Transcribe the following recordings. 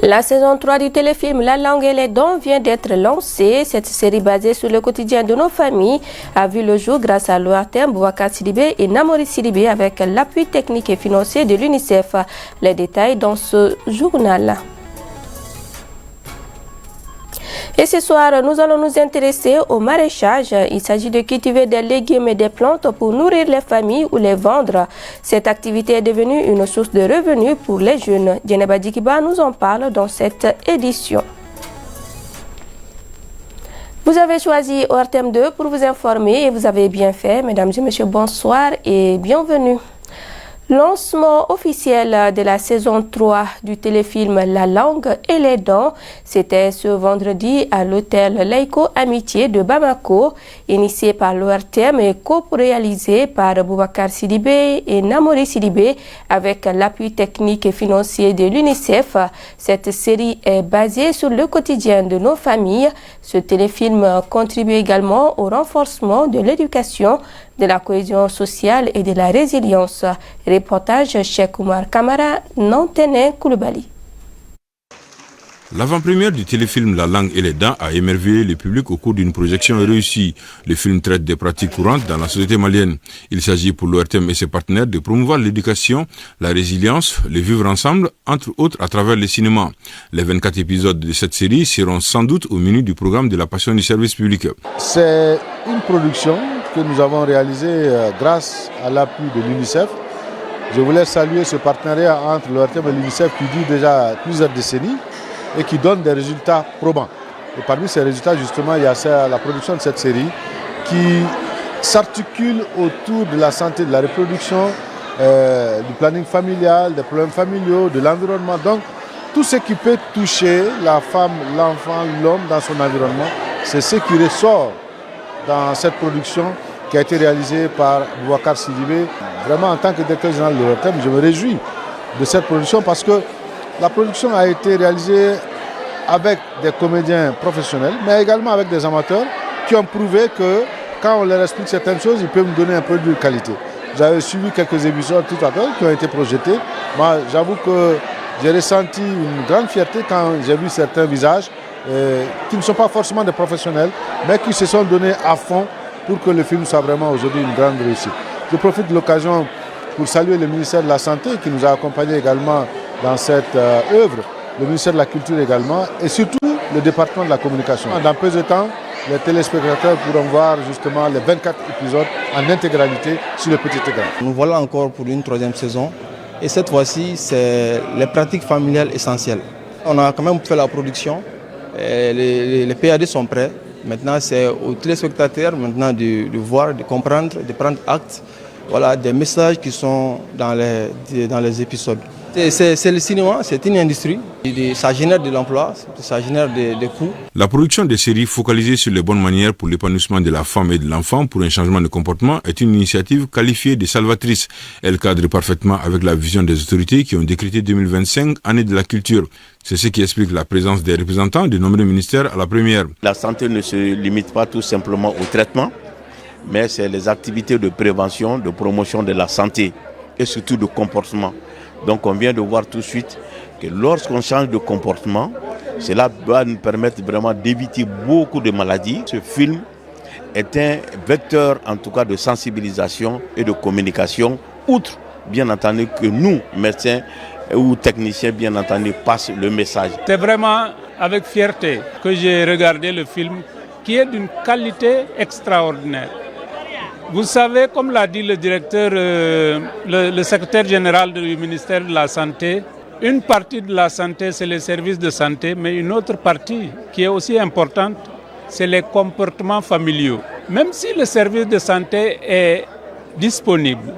La saison 3 du téléfilm La Langue et les Dons vient d'être lancée. Cette série basée sur le quotidien de nos familles a vu le jour grâce à l'ORTM, Boubacar Sidibé et Namori Sidibé avec l'appui technique et financier de l'UNICEF. Les détails dans ce journal. Et ce soir, nous allons nous intéresser au maraîchage. Il s'agit de cultiver des légumes et des plantes pour nourrir les familles ou les vendre. Cette activité est devenue une source de revenus pour les jeunes. Djeneba Dikiba nous en parle dans cette édition. Vous avez choisi ORTM 2 pour vous informer et vous avez bien fait. Mesdames et messieurs, bonsoir et bienvenue. Lancement officiel de la saison 3 du téléfilm La Langue et les Dons, c'était ce vendredi à l'hôtel Laïko Amitié de Bamako, initié par l'ORTM et co-réalisé par Boubacar Sidibé et Namori Sidibé avec l'appui technique et financier de l'UNICEF. Cette série est basée sur le quotidien de nos familles. Ce téléfilm contribue également au renforcement de l'éducation, de la cohésion sociale et de la résilience. Reportage Cheikh Oumar Kamara, Nantene Koulibaly. L'avant-première du téléfilm La Langue et les Dents a émerveillé le public au cours d'une projection réussie. Le film traite des pratiques courantes dans la société malienne. Il s'agit pour l'ORTM et ses partenaires de promouvoir l'éducation, la résilience, le vivre ensemble, entre autres à travers le cinéma. Les 24 épisodes de cette série seront sans doute au menu du programme de la passion du service public. C'est une production que nous avons réalisée grâce à l'appui de l'UNICEF. Je voulais saluer ce partenariat entre l'ORTM et l'UNICEF qui dure déjà plusieurs décennies et qui donne des résultats probants. Et parmi ces résultats, justement, il y a la production de cette série qui s'articule autour de la santé, de la reproduction, du planning familial, des problèmes familiaux, de l'environnement. Donc, tout ce qui peut toucher la femme, l'enfant, l'homme dans son environnement, c'est ce qui ressort dans cette production qui a été réalisée par Boubacar Sidibé. Vraiment, en tant que directeur général de l'ORTM, je me réjouis de cette production parce que la production a été réalisée avec des comédiens professionnels, mais également avec des amateurs qui ont prouvé que quand on leur explique certaines choses, ils peuvent nous donner un produit de qualité. J'avais suivi quelques épisodes tout à l'heure qui ont été projetés. Moi, j'avoue que j'ai ressenti une grande fierté quand j'ai vu certains visages qui ne sont pas forcément des professionnels, mais qui se sont donnés à fond pour que le film soit vraiment aujourd'hui une grande réussite. Je profite de l'occasion pour saluer le ministère de la Santé qui nous a accompagnés également dans cette œuvre, le ministère de la Culture également, et surtout le département de la communication. Dans peu de temps, les téléspectateurs pourront voir justement les 24 épisodes en intégralité sur le petit écran. Nous voilà encore pour une troisième saison, et cette fois-ci, c'est les pratiques familiales essentielles. On a quand même fait la production, les PAD sont prêts. Maintenant, c'est aux téléspectateurs maintenant de voir, de comprendre, de prendre acte, voilà, des messages qui sont dans les épisodes. C'est le cinéma, c'est une industrie, ça génère de l'emploi, ça génère des coûts. La production des séries focalisée sur les bonnes manières pour l'épanouissement de la femme et de l'enfant pour un changement de comportement est une initiative qualifiée de salvatrice. Elle cadre parfaitement avec la vision des autorités qui ont décrété 2025 année de la culture. C'est ce qui explique la présence des représentants de nombreux ministères à la première. La santé ne se limite pas tout simplement au traitement, mais c'est les activités de prévention, de promotion de la santé et surtout de comportement. Donc on vient de voir tout de suite que lorsqu'on change de comportement, cela va nous permettre vraiment d'éviter beaucoup de maladies. Ce film est un vecteur en tout cas de sensibilisation et de communication, outre bien entendu que nous, médecins ou techniciens, bien entendu, passent le message. C'est vraiment avec fierté que j'ai regardé le film qui est d'une qualité extraordinaire. Vous savez, comme l'a dit le directeur, le secrétaire général du ministère de la Santé, une partie de la santé, c'est les services de santé, mais une autre partie qui est aussi importante, c'est les comportements familiaux. Même si le service de santé est disponible,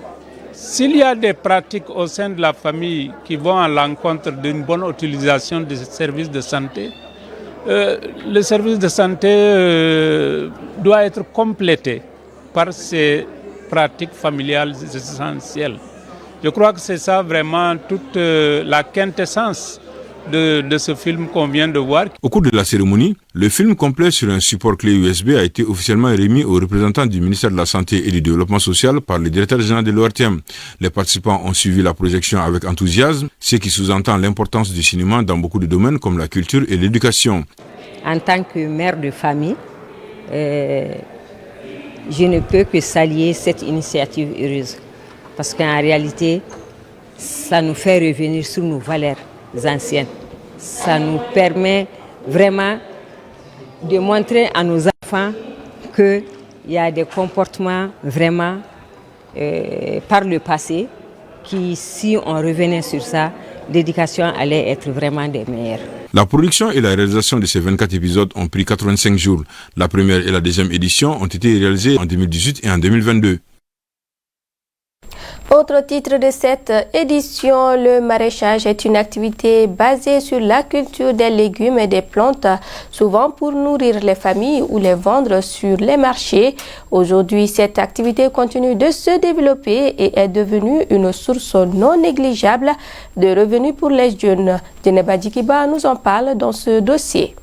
s'il y a des pratiques au sein de la famille qui vont à l'encontre d'une bonne utilisation des services de santé, le service de santé doit être complété par ces pratiques familiales essentielles. Je crois que c'est ça vraiment toute la quintessence de ce film qu'on vient de voir. Au cours de la cérémonie, le film complet sur un support clé USB a été officiellement remis aux représentants du ministère de la Santé et du Développement social par le directeur général de l'ORTM. Les participants ont suivi la projection avec enthousiasme, ce qui sous-entend l'importance du cinéma dans beaucoup de domaines comme la culture et l'éducation. En tant que mère de famille, je ne peux que saluer cette initiative heureuse. Parce qu'en réalité, ça nous fait revenir sur nos valeurs anciennes. Ça nous permet vraiment de montrer à nos enfants qu'il y a des comportements vraiment par le passé qui, si on revenait sur ça, l'éducation allait être vraiment des meilleures. La production et la réalisation de ces 24 épisodes ont pris 85 jours. La première et la deuxième édition ont été réalisées en 2018 et en 2022. Autre titre de cette édition, le maraîchage est une activité basée sur la culture des légumes et des plantes, souvent pour nourrir les familles ou les vendre sur les marchés. Aujourd'hui, cette activité continue de se développer et est devenue une source non négligeable de revenus pour les jeunes. Djeneba Dikiba nous en parle dans ce dossier.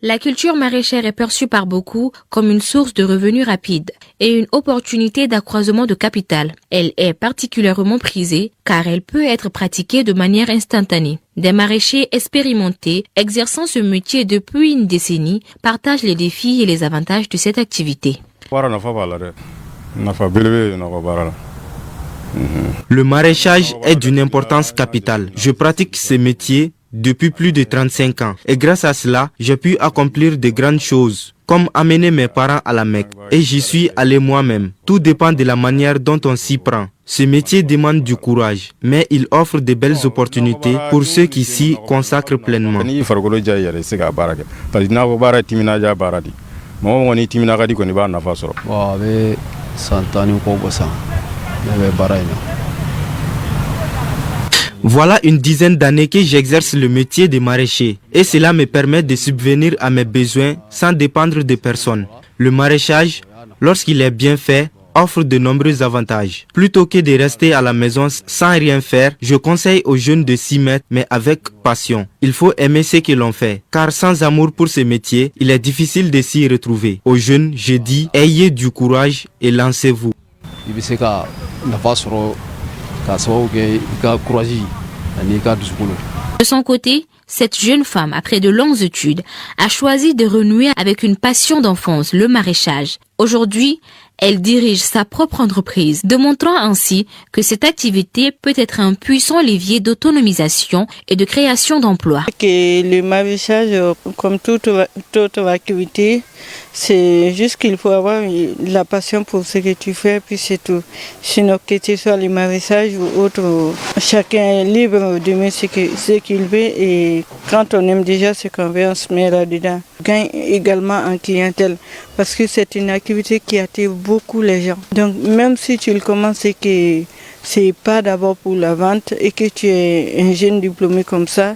La culture maraîchère est perçue par beaucoup comme une source de revenus rapides et une opportunité d'accroissement de capital. Elle est particulièrement prisée car elle peut être pratiquée de manière instantanée. Des maraîchers expérimentés exerçant ce métier depuis une décennie partagent les défis et les avantages de cette activité. Le maraîchage est d'une importance capitale. Je pratique ce métier depuis plus de 35 ans et grâce à cela, j'ai pu accomplir de grandes choses, comme amener mes parents à la Mecque et j'y suis allé moi-même. Tout dépend de la manière dont on s'y prend. Ce métier demande du courage, mais il offre de belles opportunités pour ceux qui s'y consacrent pleinement. Voilà une dizaine d'années que j'exerce le métier de maraîcher et cela me permet de subvenir à mes besoins sans dépendre de personne. Le maraîchage, lorsqu'il est bien fait, offre de nombreux avantages. Plutôt que de rester à la maison sans rien faire, je conseille aux jeunes de s'y mettre mais avec passion. Il faut aimer ce que l'on fait, car sans amour pour ce métier, il est difficile de s'y retrouver. Aux jeunes, je dis, ayez du courage et lancez-vous. De son côté, cette jeune femme, après de longues études, a choisi de renouer avec une passion d'enfance, le maraîchage. Aujourd'hui, elle dirige sa propre entreprise, démontrant ainsi que cette activité peut être un puissant levier d'autonomisation et de création d'emplois. Le maraîchage, comme toute autre activité, c'est juste qu'il faut avoir la passion pour ce que tu fais, puis c'est tout. Sinon, que ce soit le maraîchage ou autre, chacun est libre d'aimer ce qu'il veut et quand on aime déjà ce qu'on veut, on se met là-dedans. Gagne également en clientèle parce que c'est une activité qui attire beaucoup les gens. Donc même si tu le commences et que c'est pas d'abord pour la vente et que tu es un jeune diplômé comme ça,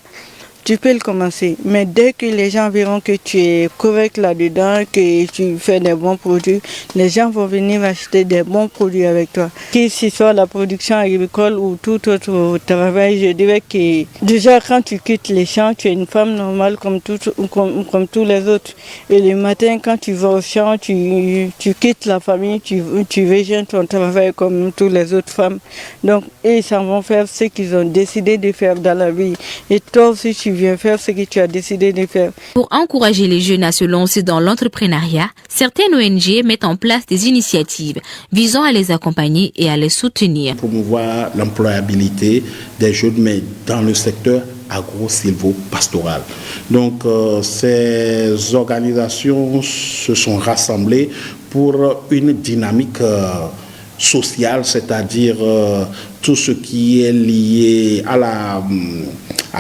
tu peux le commencer. Mais dès que les gens verront que tu es correct là-dedans, que tu fais des bons produits, les gens vont venir acheter des bons produits avec toi. Que ce soit la production agricole ou tout autre travail, je dirais que déjà quand tu quittes les champs, tu es une femme normale comme tous les autres. Et le matin, quand tu vas au champ, tu quittes la famille, tu rejoins ton travail comme toutes les autres femmes. Donc, ils s'en vont faire ce qu'ils ont décidé de faire dans la vie. Et toi aussi, tu viens faire ce que tu as décidé de faire. Pour encourager les jeunes à se lancer dans l'entrepreneuriat, certaines ONG mettent en place des initiatives visant à les accompagner et à les soutenir. Promouvoir l'employabilité des jeunes, mais dans le secteur agro-silvo-pastoral. Donc, ces organisations se sont rassemblées pour une dynamique sociale, c'est-à-dire tout ce qui est lié à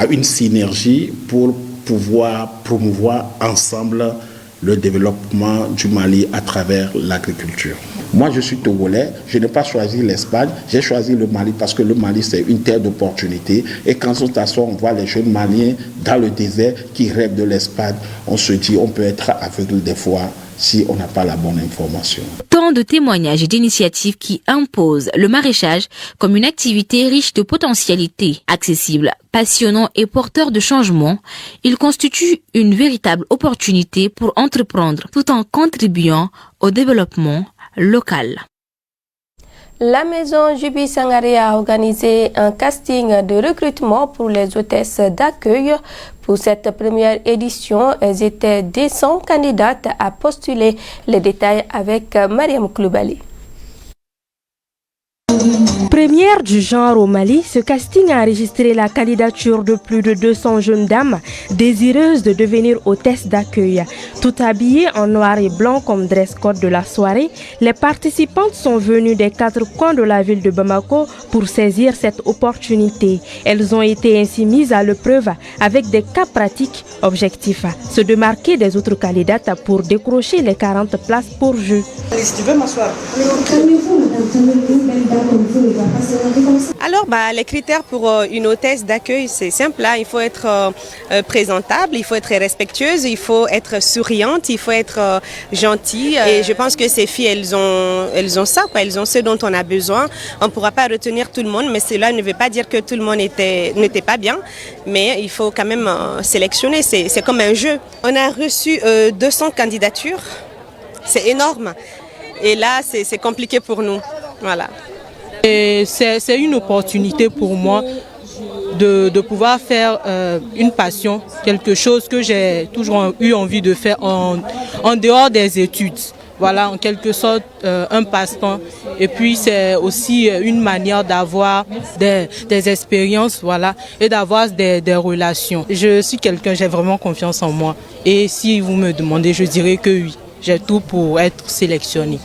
une synergie pour pouvoir promouvoir ensemble le développement du Mali à travers l'agriculture. Moi, je suis togolais, je n'ai pas choisi l'Espagne, j'ai choisi le Mali parce que le Mali, c'est une terre d'opportunité. Et quand on s'assoit, on voit les jeunes Maliens dans le désert qui rêvent de l'Espagne, on se dit, on peut être aveugle des fois si on n'a pas la bonne information. Tant de témoignages et d'initiatives qui imposent le maraîchage comme une activité riche de potentialités, accessible, passionnant et porteur de changement, il constitue une véritable opportunité pour entreprendre tout en contribuant au développement local. La maison Jubi Sangaré a organisé un casting de recrutement pour les hôtesses d'accueil. Pour cette première édition, elles étaient 200 candidates à postuler. Les détails avec Mariam Kloubali. Première du genre au Mali, ce casting a enregistré la candidature de plus de 200 jeunes dames désireuses de devenir hôtesses d'accueil. Tout habillées en noir et blanc comme dress code de la soirée, les participantes sont venues des 4 coins de la ville de Bamako pour saisir cette opportunité. Elles ont été ainsi mises à l'épreuve avec des cas pratiques objectifs, se démarquer des autres candidates pour décrocher les 40 places pour jeu. Si tu veux m'asseoir. Alors, les critères pour une hôtesse d'accueil, c'est simple. Il faut être présentable, il faut être respectueuse, il faut être souriante, il faut être gentille. Et je pense que ces filles, elles ont ça, quoi. Elles ont ce dont on a besoin. On ne pourra pas retenir tout le monde, mais cela ne veut pas dire que tout le monde n'était pas bien. Mais il faut quand même sélectionner. C'est comme un jeu. On a reçu 200 candidatures. C'est énorme. Et là, c'est compliqué pour nous. Voilà. C'est une opportunité pour moi de pouvoir faire une passion, quelque chose que j'ai toujours eu envie de faire en dehors des études. Voilà, en quelque sorte, un passe-temps. Et puis, c'est aussi une manière d'avoir des expériences, voilà, et d'avoir des relations. Je suis quelqu'un, j'ai vraiment confiance en moi. Et si vous me demandez, je dirais que oui, j'ai tout pour être sélectionnée.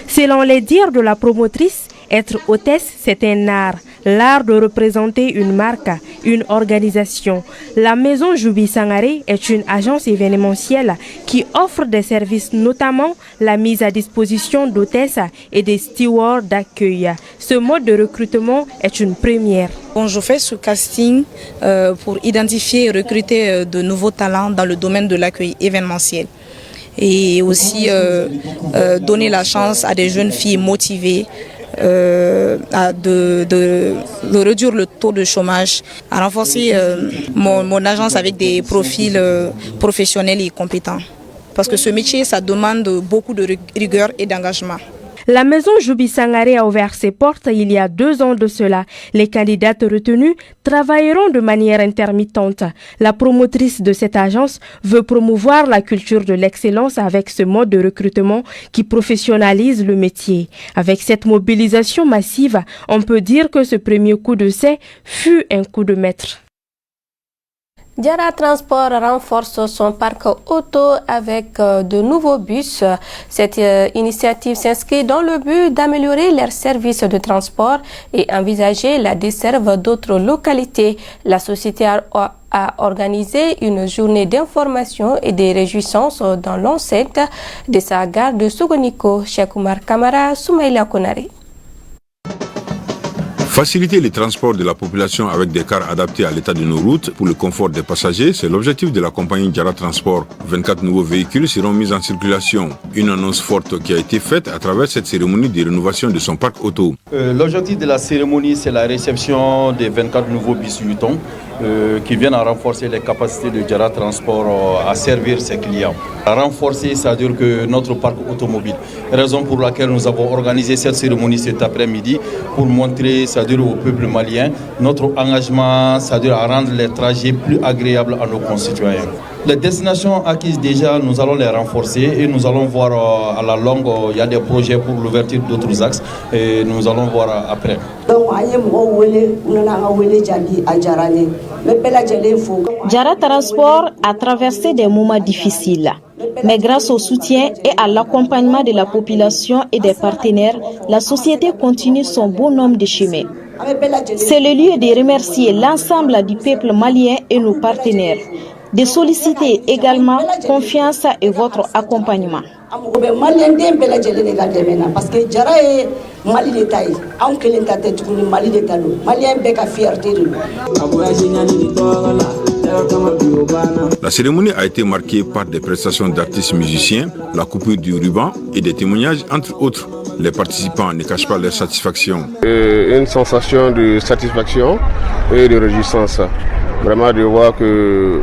Selon les dires de la promotrice, être hôtesse, c'est un art, l'art de représenter une marque, une organisation. La maison Jubi Sangaré est une agence événementielle qui offre des services, notamment la mise à disposition d'hôtesses et des stewards d'accueil. Ce mode de recrutement est une première. Je fais ce casting pour identifier et recruter de nouveaux talents dans le domaine de l'accueil événementiel. Et aussi donner la chance à des jeunes filles motivées de réduire le taux de chômage, à renforcer mon agence avec des profils professionnels et compétents. Parce que ce métier, ça demande beaucoup de rigueur et d'engagement. La maison Jubi Sangaré a ouvert ses portes il y a 2 ans de cela. Les candidates retenues travailleront de manière intermittente. La promotrice de cette agence veut promouvoir la culture de l'excellence avec ce mode de recrutement qui professionnalise le métier. Avec cette mobilisation massive, on peut dire que ce premier coup d'essai fut un coup de maître. Jara Transport renforce son parc auto avec de nouveaux bus. Cette initiative s'inscrit dans le but d'améliorer leurs services de transport et envisager la desserte d'autres localités. La société a organisé une journée d'information et de réjouissances dans l'enceinte de sa gare de Sogoniko. Cheikh Oumar Kamara, Soumaïla Konare. Faciliter les transports de la population avec des cars adaptés à l'état de nos routes pour le confort des passagers, c'est l'objectif de la compagnie Jara Transport. 24 nouveaux véhicules seront mis en circulation. Une annonce forte qui a été faite à travers cette cérémonie de rénovation de son parc auto. L'objectif de la cérémonie, c'est la réception des 24 nouveaux bus Luton qui viennent à renforcer les capacités de Jara Transport à servir ses clients. À renforcer, c'est-à-dire que notre parc automobile. Raison pour laquelle nous avons organisé cette cérémonie cet après-midi pour montrer, c'est-à-dire au peuple malien, notre engagement, c'est-à-dire à rendre les trajets plus agréables à nos concitoyens. Les destinations acquises déjà, nous allons les renforcer et nous allons voir à la longue, il y a des projets pour l'ouverture d'autres axes et nous allons voir après. Jara Transport a traversé des moments difficiles, mais grâce au soutien et à l'accompagnement de la population et des partenaires, la société continue son bon nombre de chemins. C'est le lieu de remercier l'ensemble du peuple malien et nos partenaires, de solliciter également confiance et votre accompagnement. Parce que Jara est Mali d'État, on que l'État est Mali d'État, Malien bec à fierté. La cérémonie a été marquée par des prestations d'artistes musiciens, la coupure du ruban et des témoignages entre autres. Les participants ne cachent pas leur satisfaction. Une sensation de satisfaction et de réjouissance. Vraiment de voir que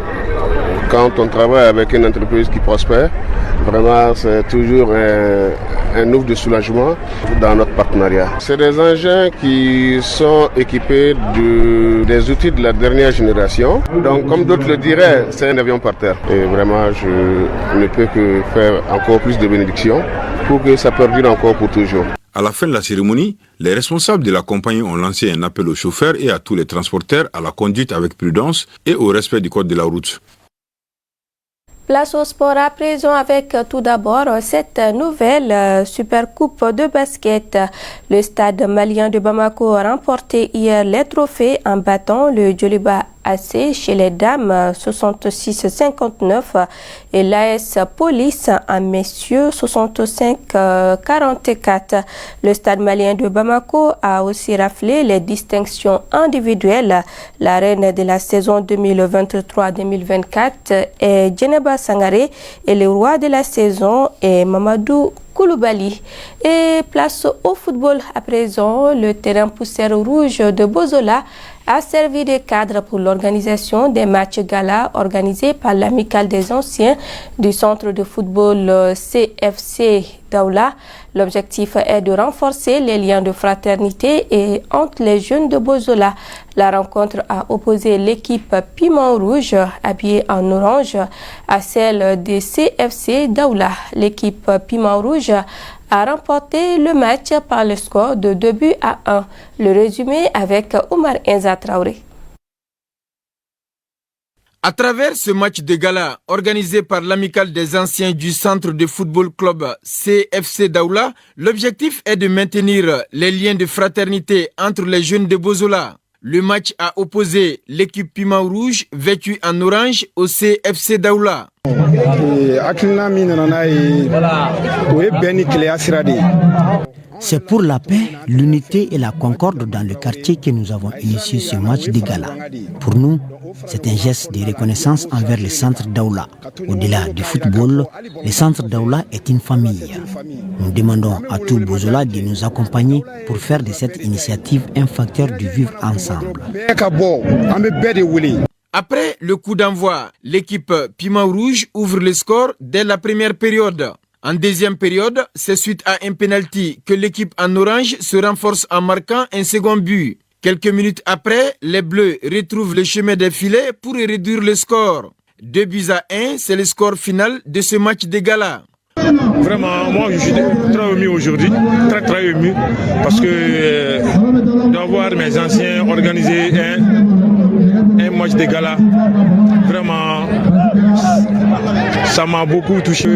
quand on travaille avec une entreprise qui prospère, vraiment c'est toujours un ouf de soulagement dans notre partenariat. C'est des engins qui sont équipés des outils de la dernière génération. Donc comme d'autres le diraient, c'est un avion par terre. Et vraiment je ne peux que faire encore plus de bénédictions pour que ça perdure encore pour toujours. À la fin de la cérémonie, les responsables de la compagnie ont lancé un appel aux chauffeurs et à tous les transporteurs à la conduite avec prudence et au respect du code de la route. Place au sport à présent avec tout d'abord cette nouvelle Super Coupe de basket. Le stade malien de Bamako a remporté hier les trophées en battant le Djoliba AC chez les dames 66-59 et l'AS Police en messieurs 65-44. Le stade malien de Bamako a aussi raflé les distinctions individuelles. La reine de la saison 2023-2024 est Djeneba Sangaré et le roi de la saison est Mamadou Koulibaly. Et place au football à présent. Le terrain poussière rouge de Bozola a servi de cadre pour l'organisation des matchs gala organisés par l'amicale des anciens du centre de football CFC Daoula. L'objectif est de renforcer les liens de fraternité et entre les jeunes de Bozola. La rencontre a opposé l'équipe Piment Rouge, habillée en orange, à celle des CFC Daoula. L'équipe Piment Rouge a remporté le match par le score de 2-1. Le résumé avec Oumar Enza Traoré. À travers ce match de gala organisé par l'amicale des anciens du centre de football club CFC Daoula, l'objectif est de maintenir les liens de fraternité entre les jeunes de Bozola. Le match a opposé l'équipe Piment Rouge vêtue en orange au CFC Daoula. C'est pour la paix, l'unité et la concorde dans le quartier que nous avons initié ce match de gala. Pour nous, c'est un geste de reconnaissance envers le centre Daoula. Au-delà du football, le centre Daoula est une famille. Nous demandons à tout Bozola de nous accompagner pour faire de cette initiative un facteur du vivre ensemble. Après le coup d'envoi, l'équipe Piment Rouge ouvre le score dès la première période. En deuxième période, c'est suite à un penalty que l'équipe en orange se renforce en marquant un second but. Quelques minutes après, les Bleus retrouvent le chemin des filets pour réduire le score. 2-1, c'est le score final de ce match de gala. Vraiment, moi je suis très ému aujourd'hui, très ému, parce que d'avoir mes anciens organiser un match de gala, vraiment, ça m'a beaucoup touché.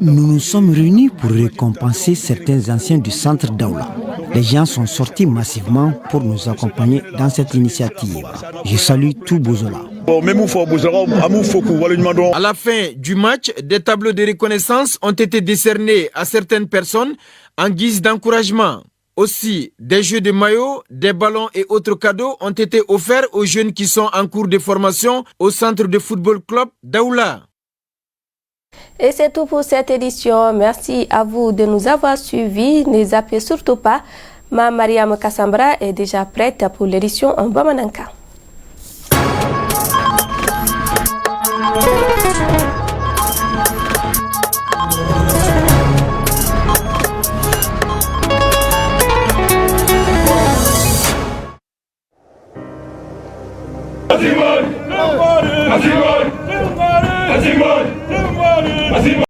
Nous nous sommes réunis pour récompenser certains anciens du centre Daoula. Les gens sont sortis massivement pour nous accompagner dans cette initiative. Je salue tout Bozola. À la fin du match, des tableaux de reconnaissance ont été décernés à certaines personnes en guise d'encouragement. Aussi, des jeux de maillots, des ballons et autres cadeaux ont été offerts aux jeunes qui sont en cours de formation au centre de football club Daoula. Et c'est tout pour cette édition. Merci à vous de nous avoir suivis. Ne zappez surtout pas. Ma Mariam Kassambra est déjà prête pour l'édition en Bamananka.